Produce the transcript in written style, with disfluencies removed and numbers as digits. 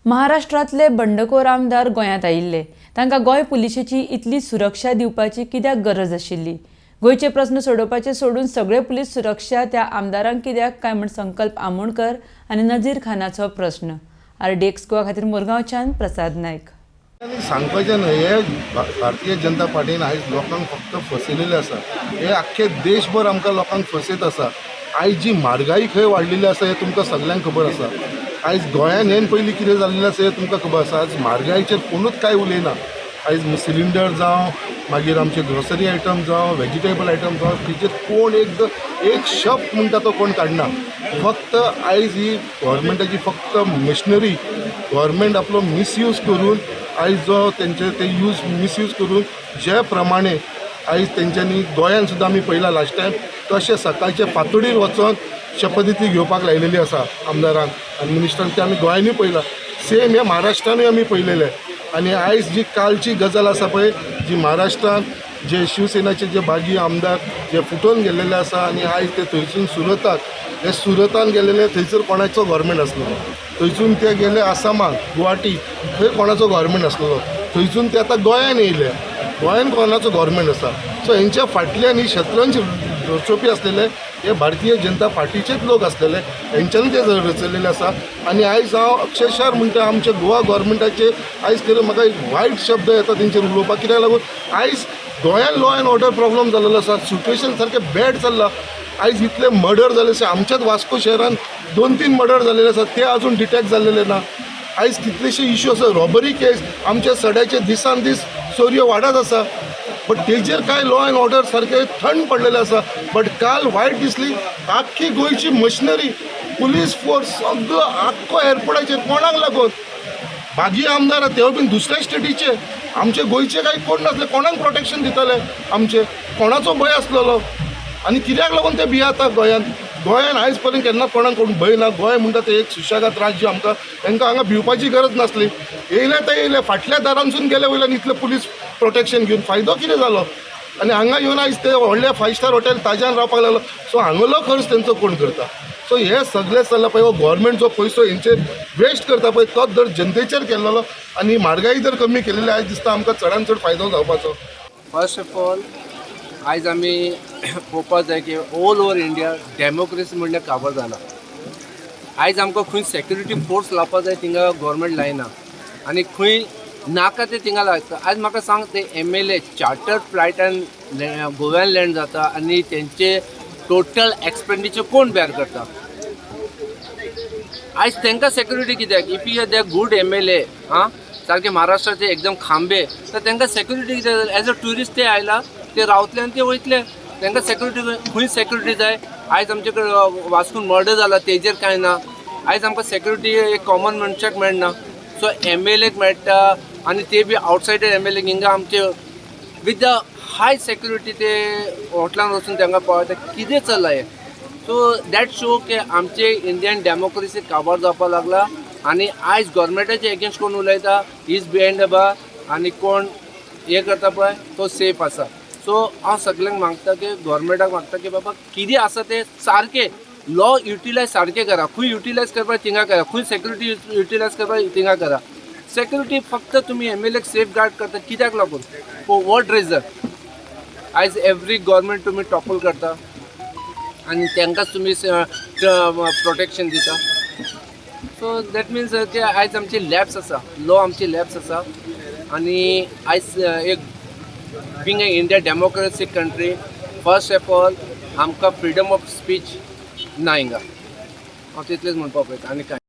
महाराष्ट्रातले बंडखोर आमदार गोंयांत आयिल्ले तांकां गोंय पुलिशेची इतली सुरक्षा दिवपाची कित्याक गरज आशिल्ली? गोंयचे प्रश्न सोडोवपाचे सोडून सगळे पुलीस सुरक्षा त्या आमदारांक कित्याक काय म्हण संकल्प आमोणकर आनी नजीर खानाचो प्रश्न। RDX गोवा खातीर मुरगांवच्यान प्रसाद नायक। सांगपाचें न्हय, हे भारतीय जनता पार्टीन आयज लोकांक फक्त फसयलेले आसा। हे आख्खे देशभर आमकां लोकांक फसयत आसा। आयज जी म्हारगाई खंय वाडलेली आसा हे तुमकां सगळ्यांक खबर आसा। आयज गोंयान हेन पयलीं कितें जाल्लें आसा हे तुमकां खबर आसा। आयज म्हारगायेचेर कोणूच कांय उलयना। आयज सिलिंडर जावं, मागीर आमचे ग्रोसरी आयटम जावं, वेजिटेबल आयटम जावं, तेजेर कोण एक शब्द म्हणटा तो कोण काडना। फक्त आयज ही गव्हर्मेंटाची फक्त मिशनरी, गव्हर्मेंट आपलो मिसयूज करून आयज जो तेंचे ते मिसयूज करून जे प्रमाणे आयज तेंच्यांनी गोंयान सुद्दां आमी पळयलां लास्ट टायम तशें सकाळचे फातोडीर वचोन शपथविधी घेवपाक लायलेली आसा आमदारांक आनी मिनिस्टरांक। ते आमी गोंयांनी पळयलां, सेम हे महाराष्ट्रानूय आमी पळयलेले। आनी आयज जी कालची गजाल आसा पळय, जी महाराष्ट्रान जे शिवसेनाचे जे बागी आमदार जे फुटोवन गेल्लेले आसा आनी आयज ते थंयसून सुरतान गेलेले, थंयसर कोणाचो गव्हर्मेंट आसलेलो। थंयसून ते गेले आसामाक, गुवाहाटी, थंय कोणाचो गव्हर्मेंट आसलेलो। थंयसून ते आतां गोंयान येयले, गोंयान कोणाचो गव्हर्मेंट आसा। सो हेंच्या फाटल्यान ही शतरंज रचोवपी आसलेले हे भारतीय जनता पार्टीचेच लोक आसलेले, हेंच्यांनी ते रचयलेले आसा। आनी आयज हांव अक्षरशः म्हणटा आमच्या गोवा गव्हर्मेंटाचे आयज खरें म्हाका एक वायट शब्द येता तेंचेर उलोवपाक। कित्याक लागून आयज गोंयान लॉ एंड ऑर्डर प्रॉब्लम जाल्लो आसा, सिट्युएशन सारकें बॅड चल्लां। आयज इतले मर्डर जाले आसा, आमच्याच वास्को शहरान 2-3 मर्डर जाल्लेले आसा, ते अजून डिटेक्ट जाल्लेले ना। आयज कितलेशे इश्यू आसा, रॉबरी केस आमच्या सड्याचे दिसान दीस चोरयो वाडत आसा, बट तेजेर काय लॉ एंड ऑर्डर सारकें थंड पडलेलें आसा। बट काल वायट दिसली, आख्खी गोंयची मशिनरी, पुलीस फोर्स सगळो आख्खो एअरपोर्टाचेर कोणाक लागून? बागी आमदार ते बीन दुसऱ्या स्टेटीचे, आमचे गोंयचे काही कोण नासले, कोणाक प्रोटेक्शन दिताले? आमचे कोणाचो भंय आसलेलो? आनी कित्याक लागून ते भियाता गोंयान आयज पर्यंत केन्ना कोणाक कोण भंय ना। गोंय म्हणटा ते एक सुशेगाद राज्य, आमकां तांकां हांगा भिवपाची गरज नासली। येयले ते येयले, फाटल्या दारांसून गेले वयल्यान इतले पुलीस प्रोटेक्शन घेवन फायदो कितें जालो? आनी हांगा येवन आयज ते व्हडले 5 स्टार हॉटेल ताज्यान रावपाक लागलो। सो हांगलो खर्च तेंचो कोण करता? सो हे सगळें चल्लां पळय, हो गव्हर्मेंट जो पयसो हेंचेर वेस्ट करता पळय तोच जर जनतेचेर केल्लो आनी म्हारगाई जर कमी केलेली आयज दिसता आमकां चडांत चड फायदो जावपाचो। फर्स्ट ऑफ ऑल आयज आमी पळोवपाक जाय की ऑल ओवर इंडिया डेमोक्रेसी म्हणल्यार काबार जाना। आयज आमकां खंय सेक्युरिटी फोर्स लावपाक जाय थिंगा गव्हर्मेंट लायना, आनी खंय नाका ते थिंगा लायता। आयज म्हाका सांग, ते MLA चार्टर्ड फ्लायटान गोव्यान लँड जाता आनी तेंचे टोटल एक्सपेंडिचर कोण बेर करता? आयज तांकां सेक्युरिटी कित्याक? If you they good MLA सारके महाराष्ट्राचे एकदम खांबे, तर तांकां सेक्युरिटी कित्याक? एज अ ट्युरिस्ट ते आयला, ते रावतले आनी ते वयतले, तांकां सेक्युरिटी खंय सेक्युरिटी जाय? आयज आमचे कडेन वास्कून मर्डर जाला तेजेर कांय ना। आयज आमकां सेक्युरिटी एक कॉमन मनशाक मेळना। सो MLAक मेळटा आनी ते बी आवटसायडर MLA हिंगा आमचे विथ द हाय सेक्युरिटी ते हॉटलान वचून तांकां पळयता कितें चल्लां हें। सो दॅट शो की आमचे इंडियन डेमोक्रेसी काबार जावपाक लागला आनी आयज गव्हर्मेंटाचे एगेन्स्ट कोण उलयता इज बिहायंड द बार आनी कोण हे करता पळय तो सेफ आसा। सो हांव सगळ्यांक मागता की गव्हर्मेंटाक मागता की बाबा कितें आसा ते सारकें लॉ युटिलायज सारकें करा। खंय युटिलायज करपा थिंगा करा, खंय सेक्युरिटी युटिलायज करपा थिंगा करा। सेक्युरिटी फक्त तुमी MLAक सेफ गार्ड करता कित्याक लागून? For what reason? आयज एवरी गव्हर्मेंट तुमी टॉपल करता आनी तांकांच तुमी प्रोटेक्शन दिता। सो दॅट मिन्स की आयज आमची लॅब्स आसा, लॉ आमची लॅब्स आसा आनी आयज एक being a India democratic country, first of all आमकां फ्रिडम ऑफ स्पीच ना हिंगा। हांव तितलेंच म्हणपाक पळयता आनी काय